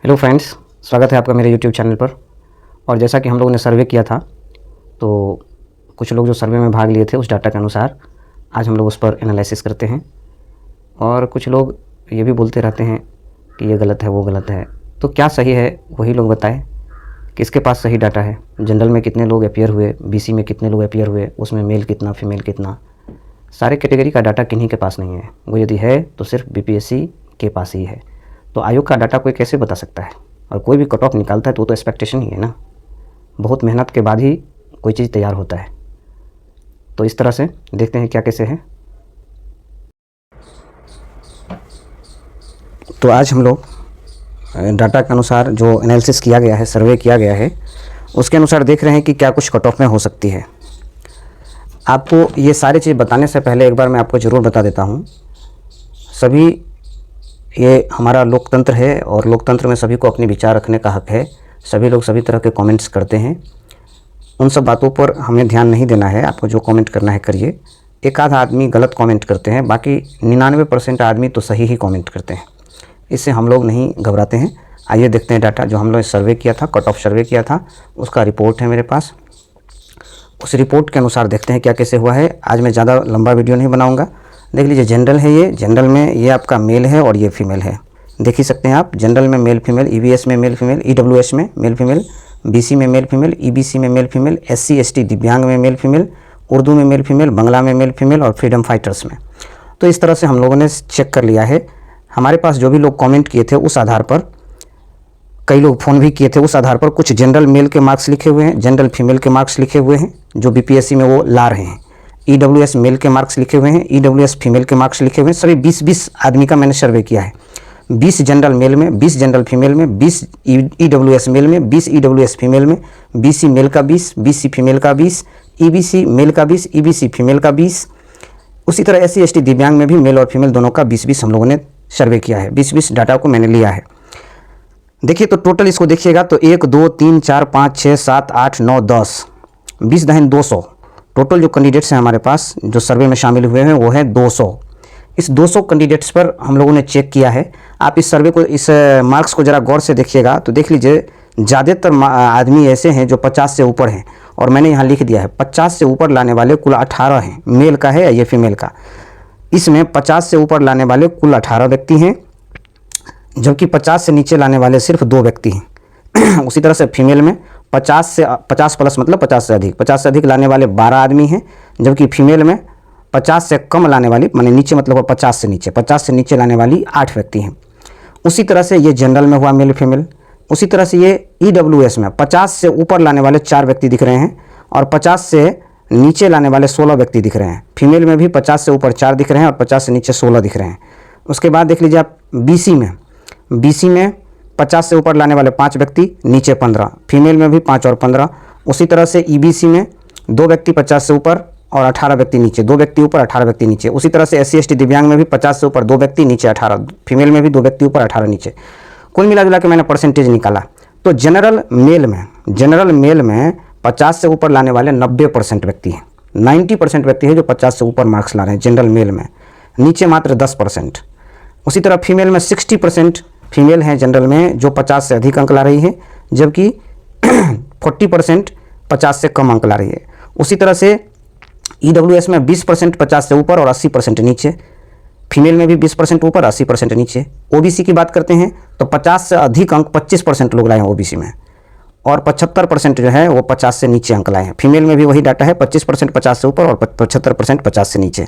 Hello friends, स्वागत है आपका मेरे यूट्यूब चैनल पर। और जैसा कि हम लोगों ने सर्वे किया था, तो कुछ लोग जो सर्वे में भाग लिए थे उस डाटा के अनुसार आज हम लोग उस पर एनालिसिस करते हैं। और कुछ लोग ये भी बोलते रहते हैं कि ये गलत है, वो गलत है। तो क्या सही है वही लोग बताएं, किसके पास सही डाटा है। जनरल में कितने लोग अपीयर हुए, बीसी में कितने लोग अपीयर हुए, उसमें मेल कितना, फीमेल कितना, सारे कैटेगरी का डाटा किन्हीं के पास नहीं है। वो यदि है तो सिर्फ बीपीएससी के पास ही है। तो आयोग का डाटा कोई कैसे बता सकता है? और कोई भी कट ऑफ निकालता है तो वो तो एक्सपेक्टेशन ही है ना। बहुत मेहनत के बाद ही कोई चीज़ तैयार होता है। तो इस तरह से देखते हैं क्या कैसे है। तो आज हम लोग डाटा के अनुसार जो एनालिसिस किया गया है, सर्वे किया गया है, उसके अनुसार देख रहे हैं कि क्या कुछ कट ऑफ में हो सकती है। आपको ये सारी चीज़ बताने से पहले एक बार मैं आपको ज़रूर बता देता हूँ, सभी ये हमारा लोकतंत्र है और लोकतंत्र में सभी को अपने विचार रखने का हक है। सभी लोग सभी तरह के कमेंट्स करते हैं, उन सब बातों पर हमें ध्यान नहीं देना है। आपको जो कमेंट करना है करिए। एक आध आदमी गलत कमेंट करते हैं, बाकी 99% आदमी तो सही ही कमेंट करते हैं। इससे हम लोग नहीं घबराते हैं। आइए देखते हैं डाटा जो हम लोग सर्वे किया था, कट ऑफ सर्वे किया था, उसका रिपोर्ट है मेरे पास। उस रिपोर्ट के अनुसार देखते हैं क्या कैसे हुआ है। आज मैं ज़्यादा लंबा वीडियो नहीं बनाऊँगा। देख लीजिए, जनरल है ये। जनरल में ये आपका मेल है और ये फीमेल है। देख ही सकते हैं आप, जनरल में मेल फीमेल, ईवीएस में मेल फीमेल, ईडब्ल्यूएस में मेल फीमेल, बीसी में मेल फीमेल, ईबीसी में मेल फीमेल, एससी एसटी दिव्यांग में मेल फीमेल, उर्दू में मेल फीमेल, बंगला में मेल फीमेल और फ्रीडम फाइटर्स में। तो इस तरह से हम लोगों ने चेक कर लिया है। हमारे पास जो भी लोग कॉमेंट किए थे उस आधार पर, कई लोग फ़ोन भी किए थे, उस आधार पर कुछ जनरल मेल के मार्क्स लिखे हुए हैं, जनरल फीमेल के मार्क्स लिखे हुए हैं जो बीपीएससी में वो ला रहे हैं। ईडब्ल्यूएस मेल के मार्क्स लिखे हुए हैं, ईडब्ल्यूएस फीमेल के मार्क्स लिखे हुए हैं। सभी 20-20 आदमी का मैंने सर्वे किया है। 20 जनरल मेल में, 20 जनरल फीमेल में, 20 ईडब्ल्यूएस मेल में, 20 ईडब्ल्यूएस फीमेल में, बीसी मेल का 20, बीसी फीमेल का 20, ईबीसी मेल का 20, ईबीसी फीमेल का 20। उसी तरह एससी एसटी दिव्यांग में भी मेल और फीमेल दोनों का 20-20 हम लोगों ने सर्वे किया है। 20-20 डाटा को मैंने लिया है। देखिए तो टोटल इसको देखिएगा तो 1 2 3 4 5 6 7 8 9 10 20 दहन 200 टोटल जो कैंडिडेट्स हैं हमारे पास जो सर्वे में शामिल हुए हैं वो है 200। इस 200 कैंडिडेट्स पर हम लोगों ने चेक किया है। आप इस सर्वे को, इस मार्क्स को ज़रा गौर से देखिएगा तो देख लीजिए, ज़्यादातर आदमी ऐसे हैं जो 50 से ऊपर हैं। और मैंने यहाँ लिख दिया है 50 से ऊपर लाने वाले कुल 18 हैं। मेल का है ये फीमेल का। इसमें 50 से ऊपर लाने वाले कुल 18 व्यक्ति हैं, जबकि 50 से नीचे लाने वाले सिर्फ 2 व्यक्ति हैं। उसी तरह से फीमेल में 50 प्लस मतलब 50 से अधिक, 50 से अधिक लाने वाले 12 आदमी हैं, जबकि फीमेल में 50 से कम लाने वाली, माने नीचे मतलब 50 से नीचे, 50 से नीचे लाने वाली 8 व्यक्ति हैं। उसी तरह से ये जनरल में हुआ मेल फीमेल। उसी तरह से ये ईडब्ल्यूएस में 50 से ऊपर लाने वाले 4 व्यक्ति दिख रहे हैं और 50 से नीचे लाने वाले 16 व्यक्ति दिख रहे हैं। फीमेल में भी 50 से ऊपर 4 दिख रहे हैं और 50 से नीचे 16 दिख रहे हैं। उसके बाद देख लीजिए आप बीसी में 50 से ऊपर लाने वाले 5 व्यक्ति, नीचे 15। फीमेल में भी 5 और 15। उसी तरह से ईबीसी में 2 व्यक्ति 50 से ऊपर और 18 व्यक्ति नीचे, 2 व्यक्ति ऊपर 18 व्यक्ति नीचे। उसी तरह से एससी एसटी दिव्यांग में भी 50 से ऊपर 2 व्यक्ति, नीचे 18। फीमेल में भी 2 व्यक्ति ऊपर 18 नीचे। कुल मिला जुला के मैंने परसेंटेज निकाला तो जनरल मेल में 50 से ऊपर लाने वाले 90% व्यक्ति हैं। 90% व्यक्ति है जो 50 से ऊपर मार्क्स ला रहे हैं जनरल मेल में, नीचे मात्र 10%। उसी तरह फीमेल में 60% फीमेल हैं जनरल में जो 50 से अधिक अंक ला रही है, जबकि 40% 50 से कम अंक ला रही है। उसी तरह से ईडब्ल्यूएस में 20% 50 से ऊपर और 80% नीचे। फीमेल में भी 20% ऊपर 80% नीचे। ओबीसी की बात करते हैं तो 50 से अधिक अंक 25% लोग लाए हैं ओबीसी में, और 75% जो है वो 50 से नीचे अंक लाए हैं। फीमेल में भी वही डाटा है, 25% 50 से ऊपर और 75% 50 से नीचे।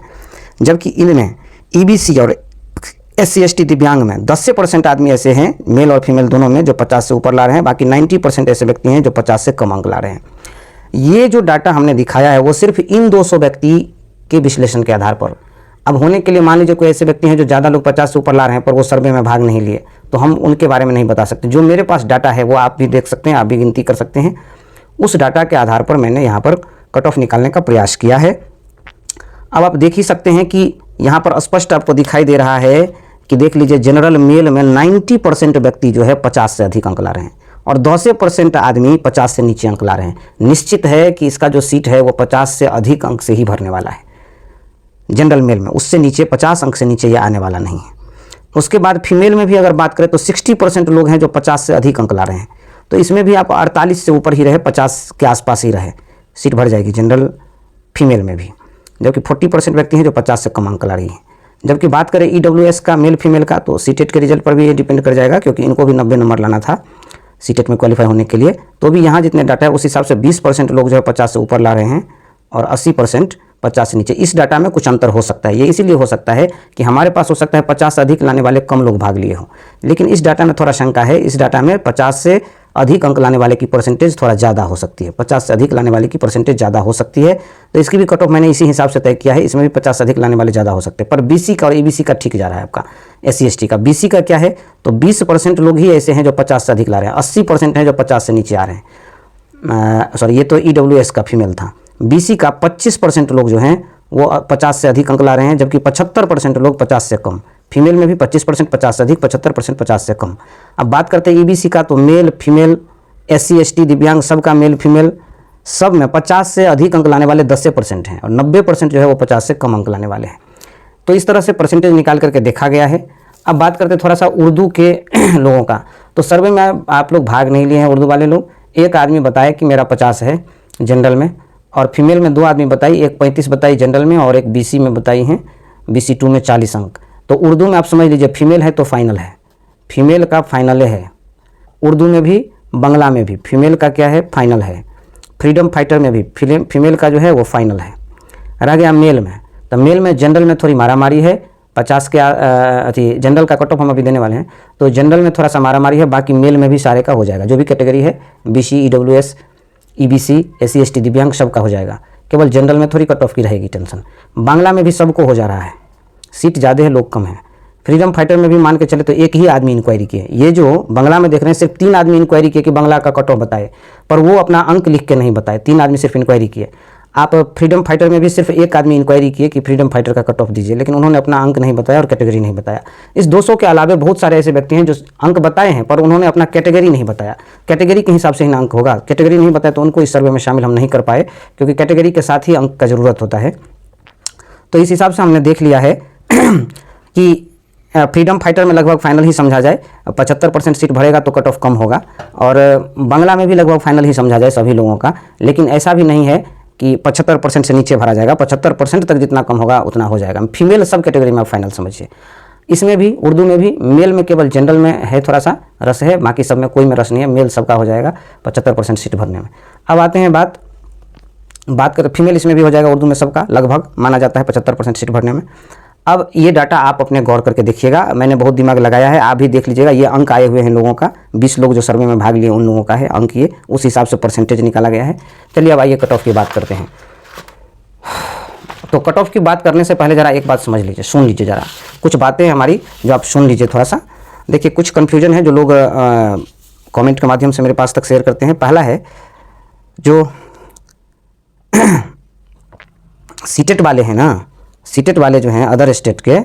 जबकि इनमें ईबीसी और एससी एसटी दिव्यांग में 10% आदमी ऐसे हैं, मेल और फीमेल दोनों में, जो 50 से ऊपर ला रहे हैं। बाकी 90% ऐसे व्यक्ति हैं जो 50 से कम अंक ला रहे हैं। ये जो डाटा हमने दिखाया है वो सिर्फ इन 200 व्यक्ति के विश्लेषण के आधार पर। अब होने के लिए मान लीजिए कोई ऐसे व्यक्ति हैं जो ज़्यादा लोग 50 से ऊपर ला रहे हैं पर वो सर्वे में भाग नहीं लिए, तो हम उनके बारे में नहीं बता सकते। जो मेरे पास डाटा है वो आप भी देख सकते हैं, आप भी गिनती कर सकते हैं। उस डाटा के आधार पर मैंने यहाँ पर कट ऑफ निकालने का प्रयास किया है। अब आप देख ही सकते हैं कि यहाँ पर स्पष्ट आपको दिखाई दे रहा है कि देख लीजिए, जनरल मेल में 90% व्यक्ति जो है 50 से अधिक अंक ला रहे हैं और 10% आदमी 50 से नीचे अंक ला रहे हैं। निश्चित है कि इसका जो सीट है वो 50 से अधिक अंक से ही भरने वाला है जनरल मेल में, उससे नीचे 50 अंक से नीचे ये आने वाला नहीं है। उसके बाद फीमेल में भी अगर बात करें तो 60% लोग हैं जो 50 से अधिक अंक ला रहे हैं। तो इसमें भी आप 48 से ऊपर ही रहे, 50 के आसपास ही रहे, सीट भर जाएगी जनरल फीमेल में भी। जबकि 40% व्यक्ति हैं जो 50 से कम अंक ला रही हैं। जबकि बात करें EWS का मेल फीमेल का, तो सीटेट के रिजल्ट पर भी ये डिपेंड कर जाएगा, क्योंकि इनको भी 90 नंबर लाना था सीटेट में क्वालिफाई होने के लिए। तो भी यहाँ जितने डाटा है उस हिसाब से 20% लोग जो है 50 से ऊपर ला रहे हैं और 80% 50 से नीचे। इस डाटा में कुछ अंतर हो सकता है। ये इसीलिए हो सकता है कि हमारे पास हो सकता है 50 से अधिक लाने वाले कम लोग भाग लिए हों, लेकिन इस डाटा में थोड़ा शंका है। इस डाटा में 50 से अधिक अंक लाने वाले की परसेंटेज थोड़ा ज़्यादा हो सकती है, 50 से अधिक लाने वाले की परसेंटेज ज़्यादा हो सकती है। तो इसकी भी कट ऑफ मैंने इसी हिसाब से तय किया है। इसमें भी 50 से अधिक लाने वाले ज़्यादा हो सकते हैं। पर BC का और EBC का ठीक जा रहा है आपका। SC ST का BC का क्या है, तो 20% लोग ही ऐसे हैं जो 50 से अधिक ला रहे हैं, 80% हैं जो 50 से नीचे आ रहे हैं। सॉरी, ये तो EWS का फीमेल था। BC का 25% लोग जो हैं वो 50 से अधिक अंक ला रहे हैं, जबकि 75% लोग 50 से कम। फीमेल में भी 25% 50 से अधिक, 75% 50 से कम। अब बात करते हैं EBC का, तो मेल फीमेल SC ST दिव्यांग सबका मेल फीमेल सब में 50 से अधिक अंक लाने वाले 10% हैं और 90% जो है वो 50 से कम अंक लाने वाले हैं। तो इस तरह से परसेंटेज निकाल करके देखा गया है। अब बात करते हैं थोड़ा सा उर्दू के लोगों का। तो सर्वे में आप लोग भाग नहीं लिए हैं उर्दू वाले लोग। एक आदमी बताया कि मेरा 50 है जनरल में, और फीमेल में 2 आदमी बताई, एक 35 बताई जनरल में और एक BC में बताई हैं, BC 2 में 40 अंक। तो उर्दू में आप समझ लीजिए फीमेल है तो फाइनल है, फीमेल का फाइनल है। उर्दू में भी बांग्ला में भी फीमेल का क्या है, फाइनल है। फ्रीडम फाइटर में भी फीमेल का जो है वो फाइनल है। रह गया मेल में, तो मेल में जनरल में थोड़ी मारामारी है। 50 के जनरल का कट ऑफ हम अभी देने वाले हैं, तो जनरल में थोड़ा सा मारामारी है। बाकी मेल में भी सारे का हो जाएगा, जो भी कैटेगरी है BC EWS EBC SC ST दिव्यांग सबका हो जाएगा। केवल जनरल में थोड़ी कट ऑफ की रहेगी टेंशन। बांग्ला में भी सबको हो जा रहा है, सीट ज़्यादा है लोग कम है। फ्रीडम फाइटर में भी मान के चले तो एक ही आदमी इंक्वायरी किए। ये जो बांग्ला में देख रहे हैं सिर्फ 3 आदमी इंक्वायरी किए कि बांग्ला का कट ऑफ बताए, पर वो अपना अंक लिख के नहीं बताए। 3 आदमी सिर्फ इंक्वायरी किए। आप फ्रीडम फाइटर में भी सिर्फ एक आदमी इंक्वायरी किए कि फ्रीडम फाइटर का कट ऑफ दीजिए, लेकिन उन्होंने अपना अंक नहीं बताया और कैटेगरी नहीं बताया। इस 200 के अलावा बहुत सारे ऐसे व्यक्ति हैं जो अंक बताए हैं पर उन्होंने अपना कैटेगरी नहीं बताया। कैटेगरी के हिसाब से ही ना अंक होगा। कैटेगरी नहीं बताया तो उनको इस सर्वे में शामिल हम नहीं कर पाए, क्योंकि कैटेगरी के साथ ही अंक का ज़रूरत होता है। तो इस हिसाब से हमने देख लिया है कि फ्रीडम फाइटर में लगभग फाइनल ही समझा जाए, 75% सीट भरेगा तो कट ऑफ कम होगा, और बांग्ला में भी लगभग फाइनल ही समझा जाए सभी लोगों का। लेकिन ऐसा भी नहीं है कि 75% से नीचे भरा जाएगा, 75% तक जितना कम होगा उतना हो जाएगा। फीमेल सब कैटेगरी में आप फाइनल समझिए। इसमें भी उर्दू में भी मेल में केवल जनरल में है थोड़ा सा रस है, बाकी सब में कोई में रस नहीं है। मेल सबका हो जाएगा 75% सीट भरने में। अब आते हैं बात करें फीमेल, इसमें भी हो जाएगा उर्दू में सबका लगभग माना जाता है 75% सीट भरने में। अब ये डाटा आप अपने गौर करके देखिएगा, मैंने बहुत दिमाग लगाया है, आप भी देख लीजिएगा। ये अंक आए हुए हैं लोगों का, 20 लोग जो सर्वे में भाग लिए उन लोगों का है अंक, ये उस हिसाब से परसेंटेज निकाला गया है। चलिए अब आइए कट ऑफ की बात करते हैं। तो कट ऑफ की बात करने से पहले ज़रा एक बात समझ लीजिए, सुन लीजिए ज़रा, कुछ बातें हमारी जो आप सुन लीजिए थोड़ा सा। देखिए कुछ कन्फ्यूजन है जो लोग कमेंट के माध्यम से मेरे पास तक शेयर करते हैं। पहला है जो सीटेट वाले हैं ना, सीटेट वाले जो हैं अदर स्टेट के,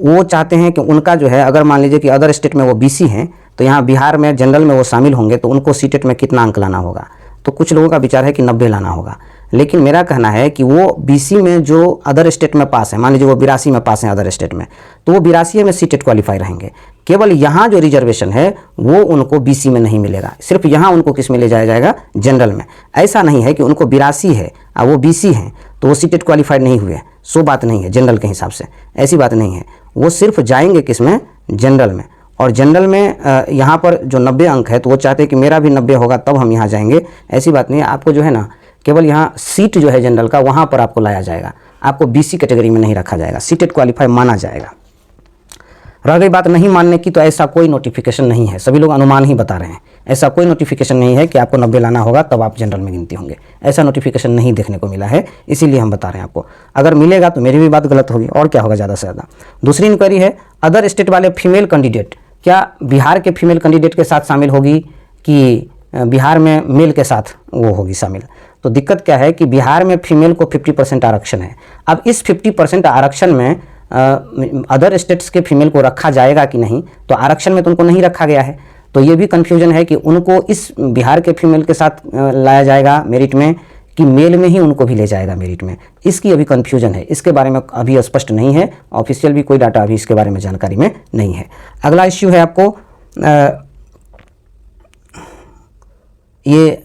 वो चाहते हैं कि उनका जो है, अगर मान लीजिए कि अदर स्टेट में वो BC हैं तो यहाँ बिहार में जनरल में वो शामिल होंगे, तो उनको सीटेट में कितना अंक लाना होगा। तो कुछ लोगों का विचार है कि 90 लाना होगा, लेकिन मेरा कहना है कि वो BC में जो अदर स्टेट में पास है, मान लीजिए वो 82 में पास हैं अदर स्टेट में, तो वो 82 में सीटेट क्वालिफाई रहेंगे। केवल यहाँ जो रिजर्वेशन है वो उनको BC में नहीं मिलेगा, सिर्फ यहाँ उनको किस में ले जाया जाएगा, जनरल में। ऐसा नहीं है कि उनको 82 है और वो BC हैं तो वो सीटेट क्वालिफाइड नहीं हुए, सो बात नहीं है जनरल के हिसाब से, ऐसी बात नहीं है। वो सिर्फ जाएंगे किस में, जनरल में। और जनरल में यहाँ पर जो 90 अंक है तो वो चाहते हैं कि मेरा भी 90 होगा तब हम यहाँ जाएंगे, ऐसी बात नहीं है। आपको जो है ना केवल यहाँ सीट जो है जनरल का वहाँ पर आपको लाया जाएगा, आपको BC कैटेगरी में नहीं रखा जाएगा, सीटेट क्वालिफाई माना जाएगा। रह गई बात नहीं मानने की, तो ऐसा कोई नोटिफिकेशन नहीं है, सभी लोग अनुमान ही बता रहे हैं। ऐसा कोई नोटिफिकेशन नहीं है कि आपको 90 लाना होगा तब आप जनरल में गिनती होंगे, ऐसा नोटिफिकेशन नहीं देखने को मिला है, इसीलिए हम बता रहे हैं आपको। अगर मिलेगा तो मेरी भी बात गलत होगी, और क्या होगा ज़्यादा से ज़्यादा। दूसरी इंक्वायरी है अदर स्टेट वाले फीमेल कैंडिडेट, क्या बिहार के फीमेल कैंडिडेट के साथ शामिल होगी कि बिहार में मेल के साथ वो होगी शामिल। तो दिक्कत क्या है कि बिहार में फीमेल को 50% आरक्षण है। अब इस 50% आरक्षण में अदर स्टेट्स के फीमेल को रखा जाएगा कि नहीं, तो आरक्षण में तो उनको नहीं रखा गया है। तो ये भी कन्फ्यूजन है कि उनको इस बिहार के फीमेल के साथ लाया जाएगा मेरिट में कि मेल में ही उनको भी ले जाएगा मेरिट में, इसकी अभी कन्फ्यूजन है, इसके बारे में अभी स्पष्ट नहीं है, ऑफिशियल भी कोई डाटा अभी इसके बारे में जानकारी में नहीं है। अगला इश्यू है आपको ये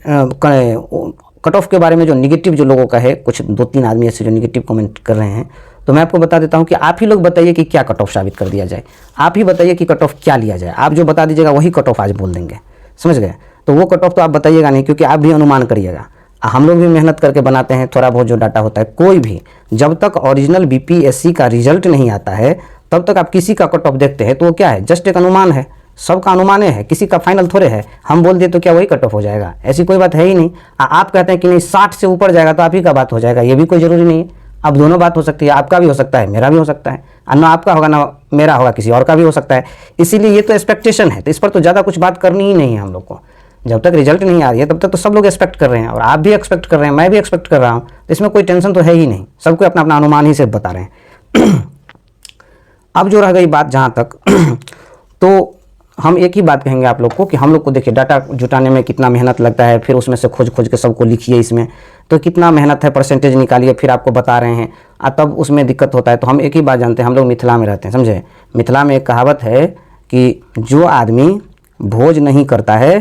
कट ऑफ के बारे में जो निगेटिव जो लोगों का है, कुछ 2-3 आदमी ऐसे जो निगेटिव कमेंट कर रहे हैं, तो मैं आपको बता देता हूं कि आप ही लोग बताइए कि क्या कट ऑफ साबित कर दिया जाए, आप ही बताइए कि कट ऑफ क्या लिया जाए। आप जो बता दीजिएगा वही कट ऑफ आज बोल देंगे, समझ गए। तो वो कट ऑफ तो आप बताइएगा नहीं, क्योंकि आप भी अनुमान करिएगा, हम लोग भी मेहनत करके बनाते हैं, थोड़ा बहुत जो डाटा होता है। कोई भी जब तक ओरिजिनल बीपीएससी का रिजल्ट नहीं आता है तब तक आप किसी का कट ऑफ देखते हैं तो वो क्या है, जस्ट एक अनुमान है, सबका अनुमान है, किसी का फाइनल थोड़े है। हम बोल दिए तो क्या वही कट ऑफ हो जाएगा, ऐसी कोई बात है ही नहीं। आप कहते हैं कि नहीं 60 से ऊपर जाएगा तो आप ही का बात हो जाएगा, ये भी कोई ज़रूरी नहीं है। अब दोनों बात हो सकती है, आपका भी हो सकता है, मेरा भी हो सकता है, ना आपका होगा ना मेरा होगा, किसी और का भी हो सकता है। इसीलिए ये तो एक्सपेक्टेशन है, तो इस पर तो ज़्यादा कुछ बात करनी ही नहीं है हम लोग को। जब तक रिजल्ट नहीं आ रही है तब तक तो सब लोग एक्सपेक्ट कर रहे हैं, और आप भी एक्सपेक्ट कर रहे हैं, मैं भी एक्सपेक्ट कर रहा हूँ, तो इसमें कोई टेंशन तो है ही नहीं, सबको अपना अपना अनुमान ही सिर्फ बता रहे हैं। अब जो रह गई बात जहाँ तक तो हम एक ही बात कहेंगे आप लोग को कि हम लोग को देखिए डाटा जुटाने में कितना मेहनत लगता है, फिर उसमें से खोज के सबको लिखिए, इसमें तो कितना मेहनत है, परसेंटेज निकालिए, फिर आपको बता रहे हैं, तब उसमें दिक्कत होता है। तो हम एक ही बात जानते हैं, हम लोग मिथिला में रहते हैं, समझे। मिथिला में एक कहावत है कि जो आदमी भोज नहीं करता है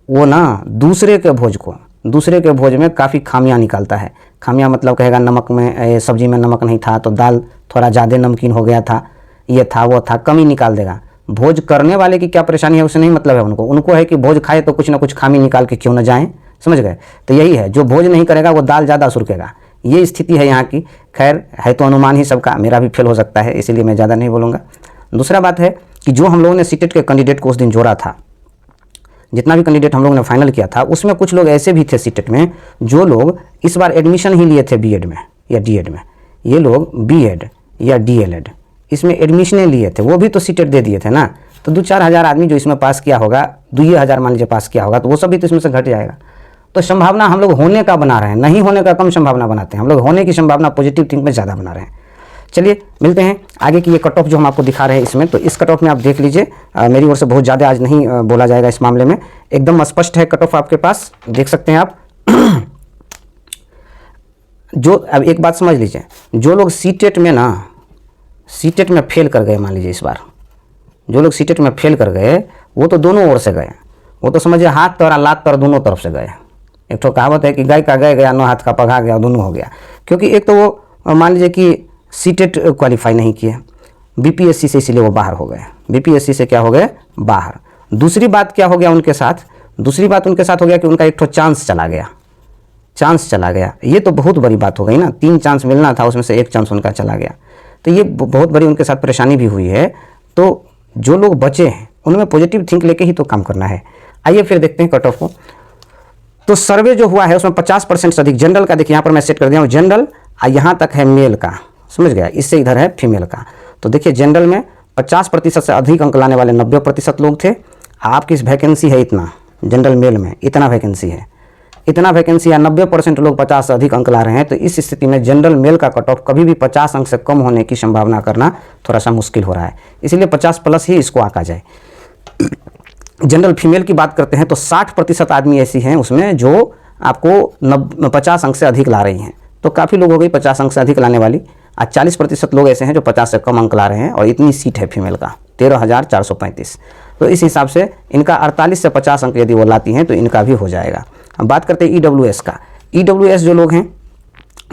वो ना दूसरे के भोज में काफ़ी खामियां निकालता है। खामियां मतलब कहेगा नमक में, सब्जी में नमक नहीं था तो दाल थोड़ा ज़्यादा नमकीन हो गया था, ये था वो था, कमी निकाल देगा। भोज करने वाले की क्या परेशानी है उससे नहीं मतलब है, उनको है कि भोज खाए तो कुछ ना कुछ खामी निकाल के क्यों न जाएं, समझ गए। तो यही है, जो भोज नहीं करेगा वो दाल ज़्यादा सुरकेगा, ये स्थिति है यहाँ की। खैर है तो अनुमान ही सबका, मेरा भी फेल हो सकता है, इसीलिए मैं ज़्यादा नहीं बोलूँगा। दूसरा बात है कि जो हम लोगों ने सीटेट के कैंडिडेट को उस दिन जोड़ा था, जितना भी कैंडिडेट हम लोगों ने फाइनल किया था, उसमें कुछ लोग ऐसे भी थे सीटेट में जो लोग इस बार एडमिशन ही लिए थे बीएड में या डीएड में। ये लोग बीएड या डीएलएड इसमें एडमिशनें लिए थे, वो भी तो सीटेट दे दिए थे ना। तो 2-4 हज़ार आदमी जो इसमें पास किया होगा, 2 हज़ार मान लीजिए पास किया होगा, तो वो सब भी तो इसमें से घट जाएगा। तो संभावना हम लोग होने का बना रहे हैं, नहीं होने का कम संभावना बनाते हैं, हम लोग होने की संभावना पॉजिटिव थिंक में ज़्यादा बना रहे हैं। चलिए मिलते हैं आगे की ये कट ऑफ जो हम आपको दिखा रहे हैं इसमें, तो इस कट ऑफ में आप देख लीजिए। मेरी ओर से बहुत ज़्यादा आज नहीं बोला जाएगा इस मामले में, एकदम स्पष्ट है कट ऑफ आपके पास, देख सकते हैं आप। जो अब एक बात समझ लीजिए, जो लोग सीटेट में फेल कर गए, मान लीजिए इस बार जो लोग सीटेट में फेल कर गए वो तो दोनों ओर से गए, वो तो समझिए हाथ तर और लात तर दोनों तरफ से गए। एक तो कहावत है कि गाय का गए गया, 9 हाथ का पघा गया, दोनों हो गया। क्योंकि एक तो वो मान लीजिए कि सीटेट क्वालिफाई नहीं किए, बीपीएससी से, इसीलिए वो बाहर हो गए, बीपीएससी से क्या हो गए, बाहर। दूसरी बात क्या हो गया उनके साथ, दूसरी बात उनके साथ हो गया कि उनका एक चांस चला गया। ये तो बहुत बड़ी बात हो गई ना, 3 चांस मिलना था उसमें से 1 चांस उनका चला गया, तो ये बहुत बड़ी उनके साथ परेशानी भी हुई है। तो जो लोग बचे हैं उनमें पॉजिटिव थिंक लेके ही तो काम करना है। आइए फिर देखते हैं कट ऑफ को। तो सर्वे जो हुआ है उसमें 50% से अधिक जनरल का, देखिए यहाँ पर मैं सेट कर दिया हूँ जनरल, यहाँ तक है मेल का, समझ गया, इससे इधर है फीमेल का। तो देखिए जनरल में 50% से अधिक अंक लाने वाले 90% लोग थे। आपकी वैकेंसी है इतना, जनरल मेल में इतना वैकेंसी है, इतना वैकेंसी है, 90% लोग 50 से अधिक अंक ला रहे हैं। तो इस स्थिति में जनरल मेल का कट ऑफ कभी भी 50 अंक से कम होने की संभावना करना थोड़ा सा मुश्किल हो रहा है, इसलिए 50+ ही इसको आंका जाए। जनरल फीमेल की बात करते हैं तो 60% आदमी ऐसी हैं उसमें जो आपको 50 अंक से अधिक ला रही हैं, तो काफ़ी लोग हो गई 50 अंक से अधिक लाने वाली। 40% लोग ऐसे हैं जो 50 से कम अंक ला रहे हैं, और इतनी सीट है फीमेल का 13,435। तो इस हिसाब से इनका 48 से 50 अंक यदि वो लाती हैं तो इनका भी हो जाएगा। अब बात करते हैं EWS का। EWS जो लोग हैं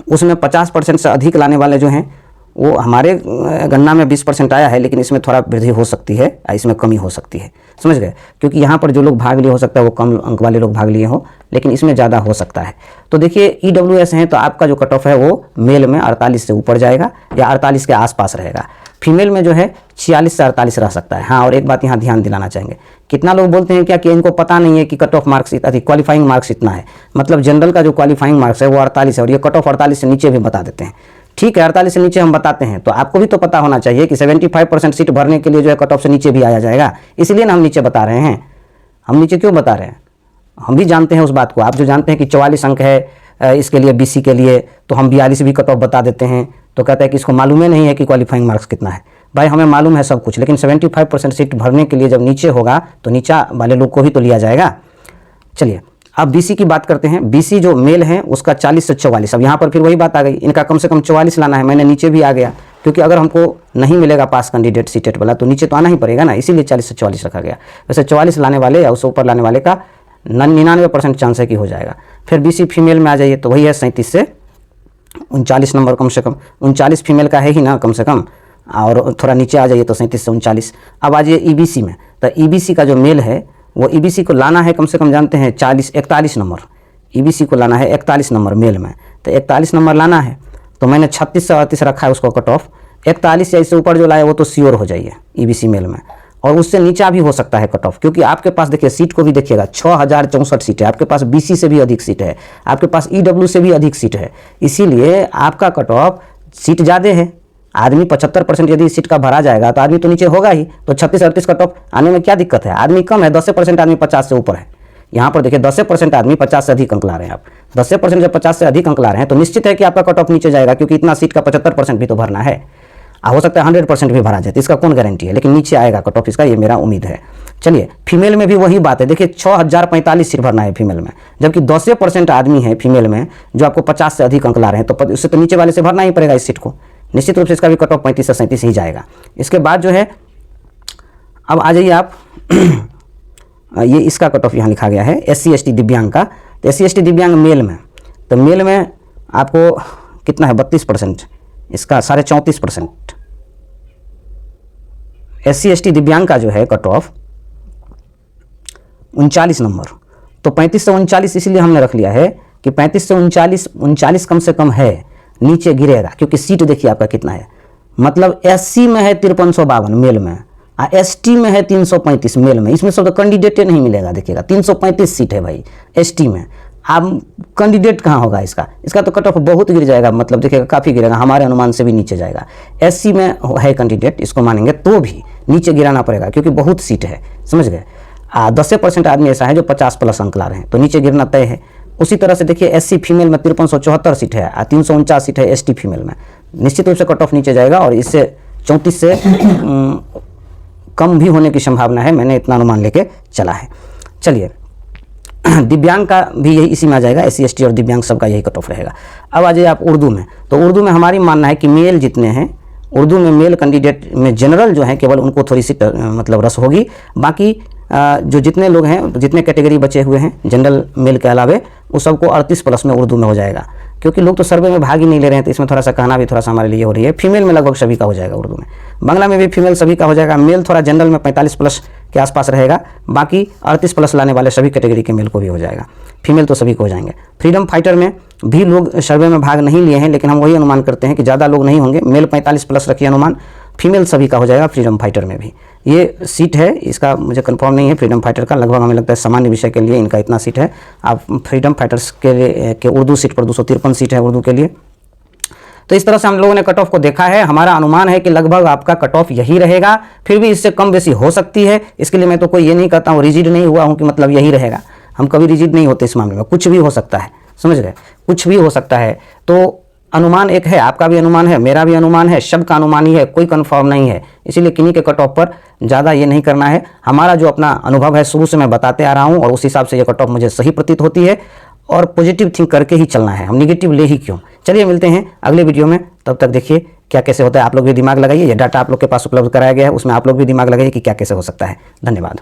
उसमें 50% से अधिक लाने वाले जो हैं, वो हमारे गणना में 20% आया है, लेकिन इसमें थोड़ा वृद्धि हो सकती है, इसमें कमी हो सकती है, समझ गए। क्योंकि यहाँ पर जो लोग भाग लिए हो सकता है वो कम अंक वाले लोग भाग लिए हो, लेकिन इसमें ज़्यादा हो सकता है। तो देखिए EWS हैं तो आपका जो कट ऑफ है वो मेल में 48 से ऊपर जाएगा या 48 के आसपास रहेगा। फीमेल में जो है 46 से 48 रह सकता है। हाँ, और एक बात यहाँ ध्यान दिलाना चाहेंगे, कितना लोग बोलते हैं क्या कि इनको पता नहीं है कि cut off marks qualifying marks इतना है, मतलब जनरल का जो क्वालिफाइंग मार्क्स है वो 48 है, और ये कट ऑफ 48 से नीचे भी बता देते हैं। ठीक है, 48 से नीचे हम बताते हैं, तो आपको भी तो पता होना चाहिए कि 75% सीट भरने के लिए जो है कट ऑफ से नीचे भी आया जाएगा, इसलिए ना हम नीचे बता रहे हैं। हम नीचे क्यों बता रहे हैं, हम भी जानते हैं उस बात को। आप जो जानते हैं कि 44 अंक है इसके लिए BC के लिए, तो हम 42 भी कट ऑफ बता देते हैं, तो कहते हैं कि इसको मालूम ही नहीं है कि क्वालिफाइंग मार्क्स कितना है। भाई हमें मालूम है सब कुछ, लेकिन 75% सीट भरने के लिए जब नीचे होगा तो नीचा वाले लोग को भी तो लिया जाएगा। चलिए अब बीसी की बात करते हैं। बीसी जो मेल है उसका 40 से 44। अब यहाँ पर फिर वही बात आ गई, इनका कम से कम 44 लाना है। मैंने नीचे भी आ गया, क्योंकि अगर हमको नहीं मिलेगा पास कैंडिडेट सीटेट वाला तो नीचे तो आना ही पड़ेगा ना, इसीलिए 40 से 44 रखा गया। वैसे 44 लाने वाले या उससे ऊपर लाने वाले का 99% चांस है कि हो जाएगा। फिर बीसी फीमेल में आ जाइए तो वही है 37 से 39 नंबर कम से कम। 39 फीमेल का है ही ना कम से कम, और थोड़ा नीचे आ जाइए तो 37 से 39। अब आ जाइए ईबीसी में, तो ईबीसी का जो मेल है वो ईबीसी को लाना है कम से कम, जानते हैं 41 नंबर। ईबीसी को लाना है 41 नंबर मेल में, तो 41 नंबर लाना है। तो मैंने 36 से 38 रखा है उसको कट ऑफ। 41 या इससे ऊपर जो लाए वो तो श्योर हो जाइए ईबीसी मेल में, और उससे नीचा भी हो सकता है कट ऑफ, क्योंकि आपके पास देखिए सीट को भी देखिएगा 6064 सीट है, आपके पास बीसी से भी अधिक सीट है, आपके पास ईडब्ल्यू से भी अधिक सीट है, इसीलिए आपका कट ऑफ सीट ज़्यादा है। आदमी 75% यदि सीट का भरा जाएगा तो आदमी तो नीचे होगा ही, तो 36-38 कट ऑफ आने में क्या दिक्कत है। आदमी कम है, 10% आदमी 50 से ऊपर है। यहाँ पर देखिए 10% आदमी 50 से अधिक अंक ला रहे हैं। आप 10% जब 50 से अधिक अंक ला रहे हैं तो निश्चित है कि आपका कट ऑफ नीचे जाएगा, क्योंकि इतना सीट का 75% भी तो भरना है। हो सकता है 100% भी भरा जाए, तो इसका कौन गारंटी है, लेकिन नीचे आएगा कट ऑफ इसका, ये मेरा उम्मीद है। चलिए फीमेल में भी वही बात है, देखिए 6045 सीट भरना है फीमेल में, जबकि 10% आदमी है फीमेल में जो आपको 50 से अधिक अंक ला रहे हैं, तो उससे तो नीचे वाले से भरना ही पड़ेगा इस सीट को। निश्चित रूप से इसका भी कट ऑफ 35 से 37 ही जाएगा। इसके बाद जो है अब आ जाइए आप ये इसका कट ऑफ यहाँ लिखा गया है SC ST दिव्यांग का। तो SC ST दिव्यांग मेल में, तो मेल में आपको कितना है 32%, इसका 34.5%। SC ST दिव्यांग का जो है कट ऑफ 39 नंबर, तो 35 से 39 इसलिए हमने रख लिया है कि 35 से 39 कम से कम है, नीचे गिरेगा, क्योंकि सीट देखिए आपका कितना है, मतलब SC में है 5352 मेल में, ST में है 335 मेल में। इसमें सब तो कैंडिडेट नहीं मिलेगा, देखिएगा 335 सीट है भाई ST में। अब कैंडिडेट कहाँ होगा इसका तो कट ऑफ बहुत गिर जाएगा, मतलब देखिएगा काफ़ी गिरेगा, हमारे अनुमान से भी नीचे जाएगा। SC में है कैंडिडेट, इसको मानेंगे तो भी नीचे गिराना पड़ेगा, क्योंकि बहुत सीट है, समझ गए। 10% आदमी ऐसा है जो 50+ अंक ला रहे हैं, तो नीचे गिरना तय है। उसी तरह से देखिए SC फीमेल में 5374 सीट है, 349 सीट है ST फीमेल में, निश्चित रूप से कट ऑफ नीचे जाएगा, और इससे 34 से कम भी होने की संभावना है, मैंने इतना अनुमान लेके चला है। चलिए दिव्यांग का भी यही इसी में आ जाएगा, SC ST और दिव्यांग सबका यही कट ऑफ रहेगा। अब आ जाइए आप उर्दू में, तो उर्दू में हमारी मानना है कि मेल जितने हैं उर्दू में, मेल कैंडिडेट में जनरल जो है केवल उनको थोड़ी सी मतलब रस होगी, बाकी जो जितने लोग हैं, जितने कैटेगरी बचे हुए हैं जनरल मेल के अलावे, वो सबको 38+ में उर्दू में हो जाएगा, क्योंकि लोग तो सर्वे में भाग ही नहीं ले रहे हैं, तो इसमें थोड़ा सा कहना भी थोड़ा सा हमारे लिए हो रही है। फीमेल में लगभग सभी का हो जाएगा उर्दू में, बांग्ला में भी फीमेल सभी का हो जाएगा। मेल थोड़ा जनरल में 45+ के आसपास रहेगा, बाकी 38+ लाने वाले सभी कैटेगरी के मेल को भी हो जाएगा। फीमेल तो सभी को हो जाएंगे। फ्रीडम फाइटर में भी लोग सर्वे में भाग नहीं लिए हैं, लेकिन हम वही अनुमान करते हैं कि ज़्यादा लोग नहीं होंगे। मेल 45+ रखिए अनुमान, फीमेल सभी का हो जाएगा फ्रीडम फाइटर में भी। ये सीट है, इसका मुझे कंफर्म नहीं है फ्रीडम फाइटर का, लगभग हमें लगता है सामान्य विषय के लिए इनका इतना सीट है। आप फ्रीडम फाइटर्स के लिए के उर्दू सीट पर 253 सीट है उर्दू के लिए। तो इस तरह से हम लोगों ने कट ऑफ को देखा है। हमारा अनुमान है कि लगभग आपका कट ऑफ यही रहेगा, फिर भी इससे कम बेसी हो सकती है। इसके लिए मैं तो कोई ये नहीं कहता हूँ, रिजिड नहीं हुआ हूँ कि मतलब यही रहेगा। हम कभी रिजिड नहीं होते इस मामले में, कुछ भी हो सकता है, समझ गए, कुछ भी हो सकता है। तो अनुमान एक है, आपका भी अनुमान है, मेरा भी अनुमान है, सबका अनुमान ही है, कोई कंफर्म नहीं है। इसीलिए किन्हीं के कट ऑफ पर ज़्यादा ये नहीं करना है। हमारा जो अपना अनुभव है शुरू से मैं बताते आ रहा हूँ, और उस हिसाब से ये कट ऑफ मुझे सही प्रतीत होती है, और पॉजिटिव थिंक करके ही चलना है, हम निगेटिव ले ही क्यों। चलिए मिलते हैं अगले वीडियो में, तब तक देखिए क्या कैसे होता है। आप लोग भी दिमाग लगाइए, ये डाटा आप लोग के पास उपलब्ध कराया गया है, उसमें आप लोग भी दिमाग लगाइए कि क्या कैसे हो सकता है। धन्यवाद।